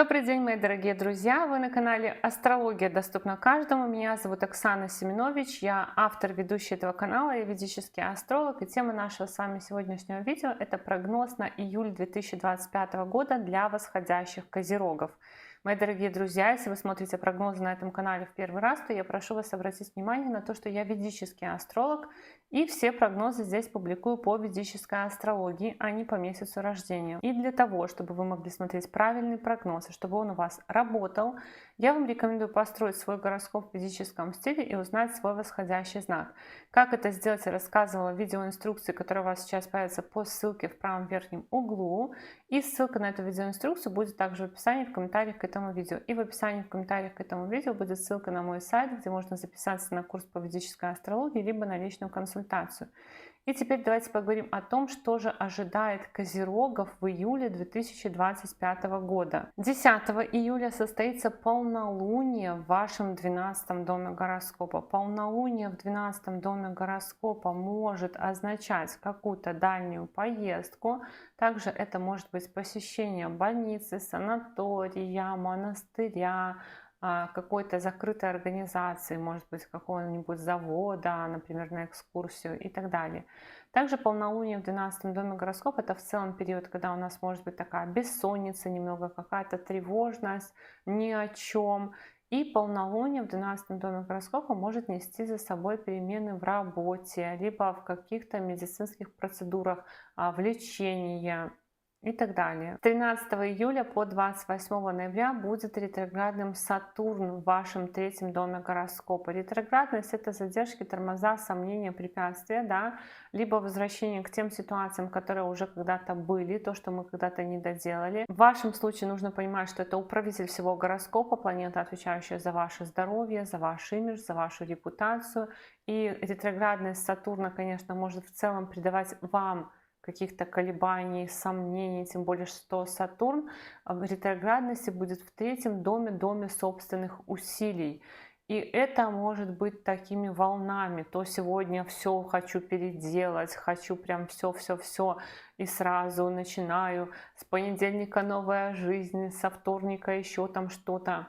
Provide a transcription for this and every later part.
Добрый день, мои дорогие друзья! Вы на канале «Астрология доступна каждому». Меня зовут Оксана Семенович, я автор, ведущий этого канала и ведический астролог. И тема нашего с вами сегодняшнего видео – это прогноз на июль 2025 года для восходящих козерогов. Мои дорогие друзья, если вы смотрите прогнозы на этом канале в первый раз, то я прошу вас обратить внимание на то, что я ведический астролог, и все прогнозы здесь публикую по ведической астрологии, а не по месяцу рождения. И для того, чтобы вы могли смотреть правильный прогноз, и чтобы он у вас работал, я вам рекомендую построить свой гороскоп в ведическом стиле и узнать свой восходящий знак. Как это сделать, я рассказывала в видеоинструкции, которая у вас сейчас появится по ссылке в правом верхнем углу. И ссылка на эту видеоинструкцию будет также в описании, в комментариях к этому видео. И в описании, в комментариях к этому видео будет ссылка на мой сайт, где можно записаться на курс по ведической астрологии, либо на личную консультацию. И теперь давайте поговорим о том, что же ожидает козерогов в июле 2025 года. 10 июля состоится полнолуние в вашем 12 доме гороскопа. Полнолуние в 12 доме гороскопа может означать какую-то дальнюю поездку. Также это может быть посещение больницы, санатория, монастыря, какой-то закрытой организации, может быть, какого-нибудь завода, например, на экскурсию и так далее. Также полнолуние в 12 доме гороскопа – это в целом период, когда у нас может быть такая бессонница, немного какая-то тревожность, ни о чем. И полнолуние в 12 доме гороскопа может нести за собой перемены в работе, либо в каких-то медицинских процедурах, в лечении и так далее. С 13 июля по 28 ноября будет ретроградным Сатурн в вашем 3 доме гороскопа. Ретроградность – это задержки, тормоза, сомнения, препятствия, да, либо возвращение к тем ситуациям, которые уже когда-то были, то, что мы когда-то не доделали. В вашем случае нужно понимать, что это управитель всего гороскопа, планета, отвечающая за ваше здоровье, за ваш имидж, за вашу репутацию. И ретроградность Сатурна, конечно, может в целом придавать вам каких-то колебаний, сомнений, тем более что Сатурн в ретроградности будет в 3 доме, доме собственных усилий. И это может быть такими волнами. То сегодня все хочу переделать, хочу прям все и сразу начинаю. С понедельника новая жизнь, со вторника еще там что-то.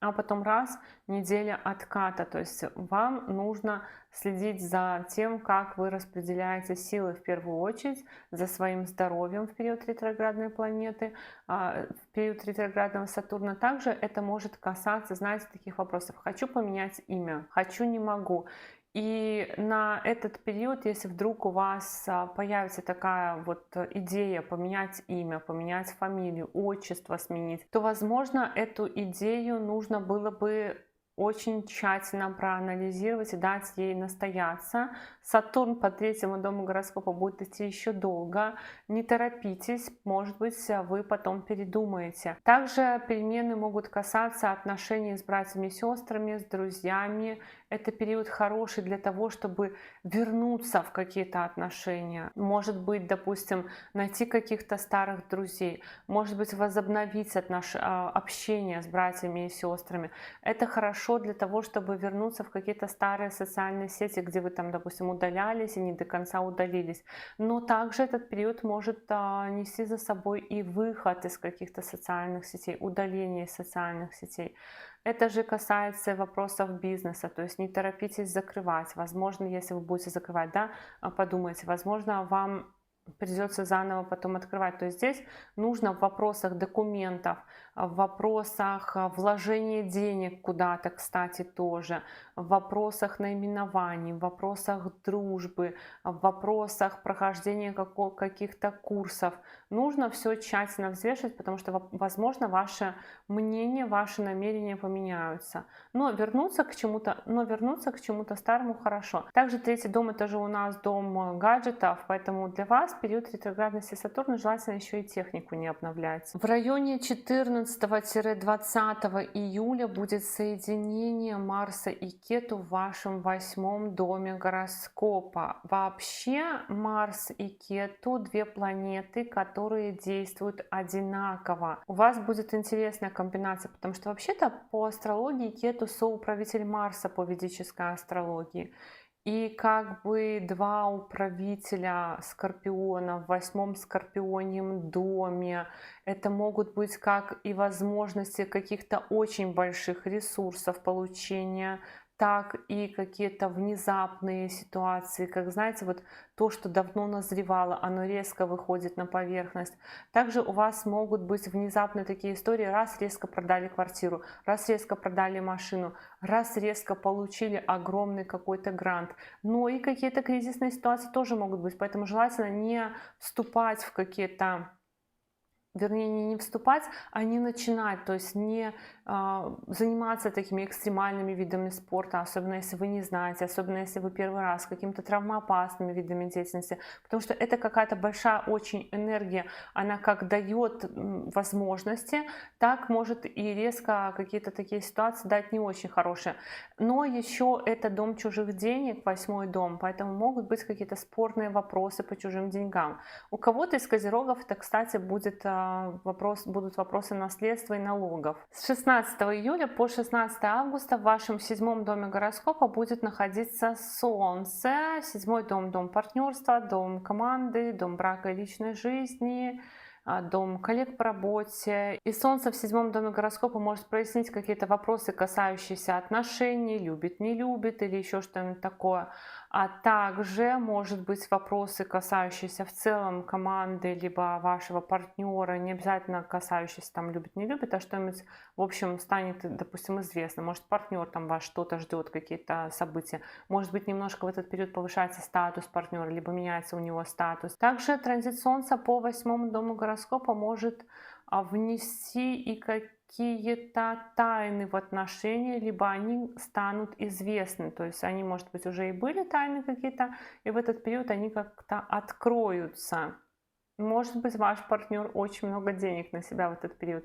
А потом раз, неделя отката. То есть вам нужно следить за тем, как вы распределяете силы в первую очередь, за своим здоровьем в период ретроградной планеты, в период ретроградного Сатурна. Также это может касаться, знаете, таких вопросов. Хочу поменять имя, хочу, не могу. И на этот период, если вдруг у вас появится такая вот идея поменять имя, поменять фамилию, отчество сменить, то, возможно, эту идею нужно было бы очень тщательно проанализировать и дать ей настояться. Сатурн по 3 дому гороскопа будет идти еще долго. Не торопитесь, может быть, вы потом передумаете. Также перемены могут касаться отношений с братьями и сестрами, с друзьями. Это период хороший для того, чтобы вернуться в какие-то отношения. Может быть, допустим, найти каких-то старых друзей. Может быть, возобновить общение с братьями и сестрами. Это хорошо для того, чтобы вернуться в какие-то старые социальные сети, где вы там, допустим, удалялись и не до конца удалились. Но также этот период может нести за собой и выход из каких-то социальных сетей, удаление из социальных сетей. Это же касается вопросов бизнеса, то есть не торопитесь закрывать. Возможно, если вы будете закрывать, да, подумайте, возможно, вам придется заново потом открывать. То есть здесь нужно в вопросах документов, в вопросах вложения денег куда-то, кстати, тоже, в вопросах наименований, в вопросах дружбы, в вопросах прохождения каких-то курсов. Нужно все тщательно взвешивать, потому что, возможно, ваше мнение, ваши намерения поменяются. Но вернуться к чему-то старому хорошо. Также 3 дом — это же у нас дом гаджетов, поэтому для вас в период ретроградности Сатурна желательно еще и технику не обновлять. В районе 14-20 июля будет соединение Марса и Кету в вашем 8 доме гороскопа. Вообще Марс и Кету — 2 планеты, которые действуют одинаково. У вас будет интересная комбинация, потому что вообще-то по астрологии Кету соуправитель Марса по ведической астрологии. и как бы два управителя Скорпиона в 8-м Скорпионьем доме. Это могут быть как и возможности каких-то очень больших ресурсов получения, так и какие-то внезапные ситуации, как, знаете, вот то, что давно назревало, оно резко выходит на поверхность. Также у вас могут быть внезапные такие истории: раз резко продали квартиру, раз резко продали машину, раз резко получили огромный какой-то грант. Но и какие-то кризисные ситуации тоже могут быть, поэтому желательно не вступать в какие-то, вернее, не вступать, а не начинать, то есть не заниматься такими экстремальными видами спорта, особенно если вы не знаете, особенно если вы первый раз, какими-то травмоопасными видами деятельности, потому что это какая-то большая очень энергия, она как дает возможности, так может и резко какие-то такие ситуации дать не очень хорошие. Но еще это дом чужих денег, 8-й дом, поэтому могут быть какие-то спорные вопросы по чужим деньгам. У кого-то из козерогов это, кстати, будут вопросы наследства и налогов. С 16 июля по 16 августа в вашем 7-м доме гороскопа будет находиться Солнце. 7-й дом — дом партнерства, дом команды, дом брака и личной жизни, дом коллег по работе. И Солнце в 7-м доме гороскопа может прояснить какие-то вопросы, касающиеся отношений, любит, не любит или еще что-нибудь такое. А также, может быть, вопросы, касающиеся в целом команды, либо вашего партнера, не обязательно касающиеся там любит, не любит, а что-нибудь, в общем, станет, допустим, известно. Может, партнер там ваш что-то ждет, какие-то события. Может быть, немножко в этот период повышается статус партнера, либо меняется у него статус. Также транзит Солнца по 8-му дому гороскопа может внести и какие-то тайны в отношения, либо они станут известны. То есть они, может быть, уже и были тайны какие-то, и в этот период они как-то откроются. Может быть, ваш партнер очень много денег на себя в этот период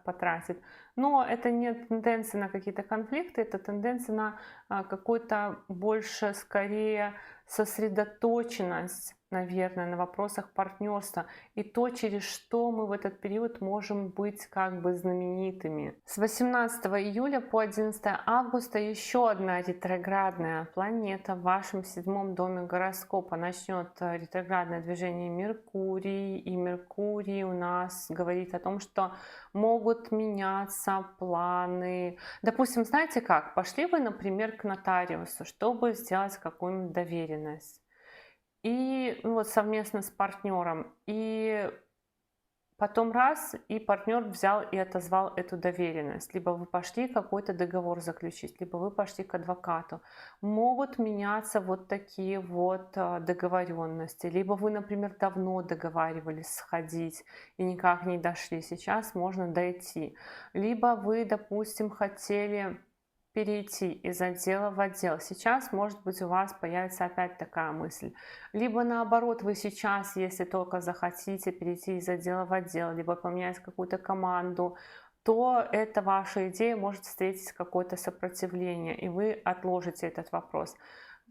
потратит. Но это не тенденция на какие-то конфликты, это тенденция на какую-то больше, скорее, сосредоточенность, наверное, на вопросах партнерства и то, через что мы в этот период можем быть как бы знаменитыми. С 18 июля по 11 августа еще одна ретроградная планета в вашем 7-м доме гороскопа начнет ретроградное движение Меркурий, и Меркурий у нас говорит о том, что могут меняться планы. Допустим, знаете как, пошли вы, например, к нотариусу, чтобы сделать какую-нибудь доверенность. И вот совместно с партнером. И потом раз, и партнер взял и отозвал эту доверенность. Либо вы пошли какой-то договор заключить, либо вы пошли к адвокату. Могут меняться вот такие вот договоренности. Либо вы, например, давно договаривались сходить и никак не дошли. Сейчас можно дойти. Либо вы, допустим, хотели перейти из отдела в отдел. Сейчас, может быть, у вас появится опять такая мысль. Либо наоборот, вы сейчас, если только захотите перейти из отдела в отдел, либо поменять какую-то команду, то эта ваша идея может встретить какое-то сопротивление, и вы отложите этот вопрос.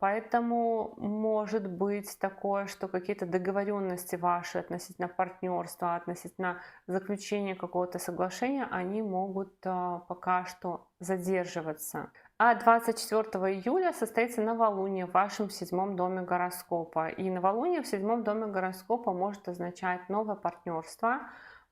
Поэтому может быть такое, что какие-то договоренности ваши относительно партнерства, относительно заключения какого-то соглашения, они могут пока что задерживаться. А 24 июля состоится новолуние в вашем 7-м доме гороскопа. И новолуние в 7-м доме гороскопа может означать новое партнерство,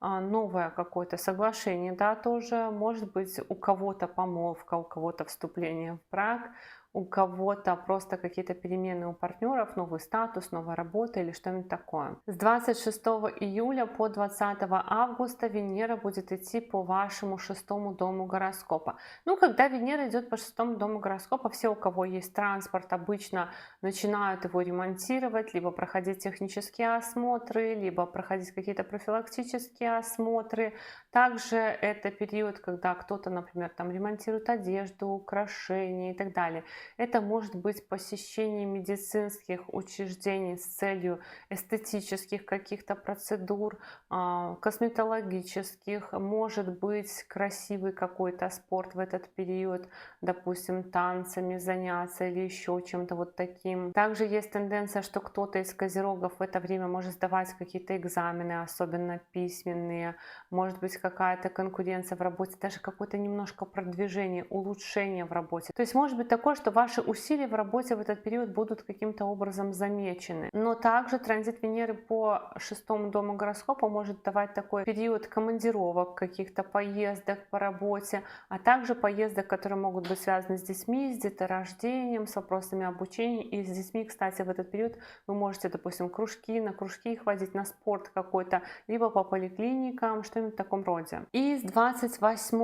новое какое-то соглашение, да, тоже. Может быть, у кого-то помолвка, у кого-то вступление в брак, у кого-то просто какие-то перемены у партнеров, новый статус, новая работа или что-нибудь такое. С 26 июля по 20 августа Венера будет идти по вашему 6-му дому гороскопа. Ну, когда Венера идет по 6-му дому гороскопа, все, у кого есть транспорт, обычно начинают его ремонтировать, либо проходить технические осмотры, либо проходить какие-то профилактические осмотры. Также это период, когда кто-то, например, там ремонтирует одежду, украшения и так далее. Это может быть посещение медицинских учреждений с целью эстетических каких-то процедур, косметологических, может быть красивый какой-то спорт в этот период, допустим, танцами заняться или еще чем-то вот таким. Также есть тенденция, что кто-то из козерогов в это время может сдавать какие-то экзамены, особенно письменные, может быть какая-то конкуренция в работе, даже какое-то немножко продвижение, улучшение в работе. То есть может быть такое, что ваши усилия в работе в этот период будут каким-то образом замечены. Но также транзит Венеры по 6-му дому гороскопа может давать такой период командировок, каких-то поездок по работе, а также поездок, которые могут быть связаны с детьми, с деторождением, с вопросами обучения. И с детьми, кстати, в этот период вы можете, допустим, на кружки их водить, на спорт какой-то, либо по поликлиникам, что-нибудь в таком роде. И с 28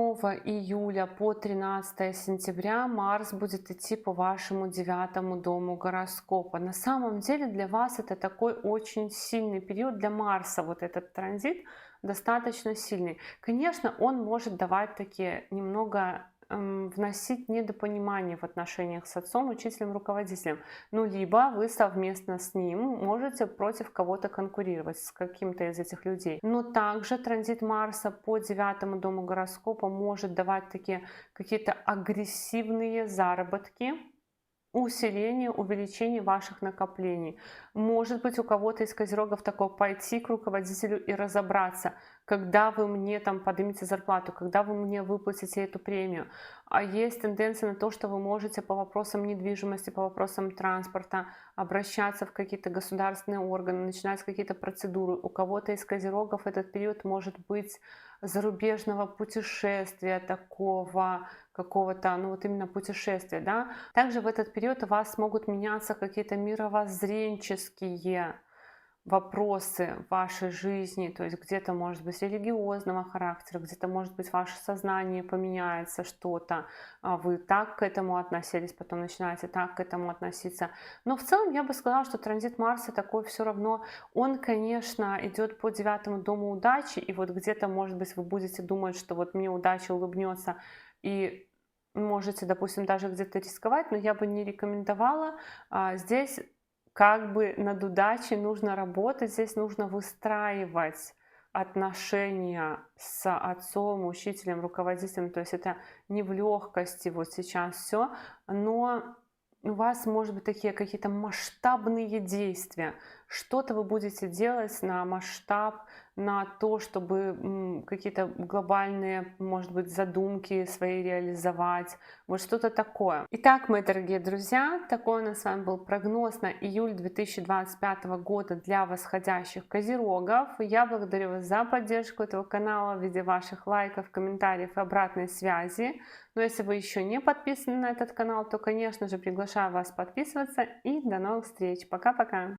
июля по 13 сентября Марс будет идти по вашему 9-му дому гороскопа. На самом деле для вас это такой очень сильный период, для Марса вот этот транзит достаточно сильный. Конечно, он может давать такие немного вносить недопонимание в отношениях с отцом, учителем, руководителем. Ну, либо вы совместно с ним можете против кого-то конкурировать, с каким-то из этих людей. Но также транзит Марса по 9-му дому гороскопа может давать такие какие-то агрессивные заработки, усиление, увеличение ваших накоплений. Может быть, у кого-то из козерогов такое пойти к руководителю и разобраться, когда вы мне там поднимете зарплату, когда вы мне выплатите эту премию. А есть тенденция на то, что вы можете по вопросам недвижимости, по вопросам транспорта обращаться в какие-то государственные органы, начинать какие-то процедуры. У кого-то из козерогов этот период может быть зарубежного путешествия такого, какого-то, ну вот именно путешествия, да. Также в этот период у вас могут меняться какие-то мировоззренческие вопросы в вашей жизни, то есть где-то может быть религиозного характера, где-то может быть ваше сознание поменяется что-то, вы так к этому относились, потом начинаете так к этому относиться. Но в целом я бы сказала, что транзит Марса такой все равно, он, конечно, идет по 9-му дому удачи, и вот где-то, может быть, вы будете думать, что вот мне удача улыбнется, и можете, допустим, даже где-то рисковать, но я бы не рекомендовала. Здесь как бы над удачей нужно работать, здесь нужно выстраивать отношения с отцом, учителем, руководителем. То есть это не в легкости вот сейчас все, но у вас может быть такие какие-то масштабные действия. Что-то вы будете делать на масштаб, на то, чтобы какие-то глобальные, может быть, задумки свои реализовать. Вот что-то такое. Итак, мои дорогие друзья, такой у нас с вами был прогноз на июль 2025 года для восходящих козерогов. Я благодарю вас за поддержку этого канала в виде ваших лайков, комментариев и обратной связи. Но если вы еще не подписаны на этот канал, то, конечно же, приглашаю вас подписываться. И до новых встреч. Пока-пока.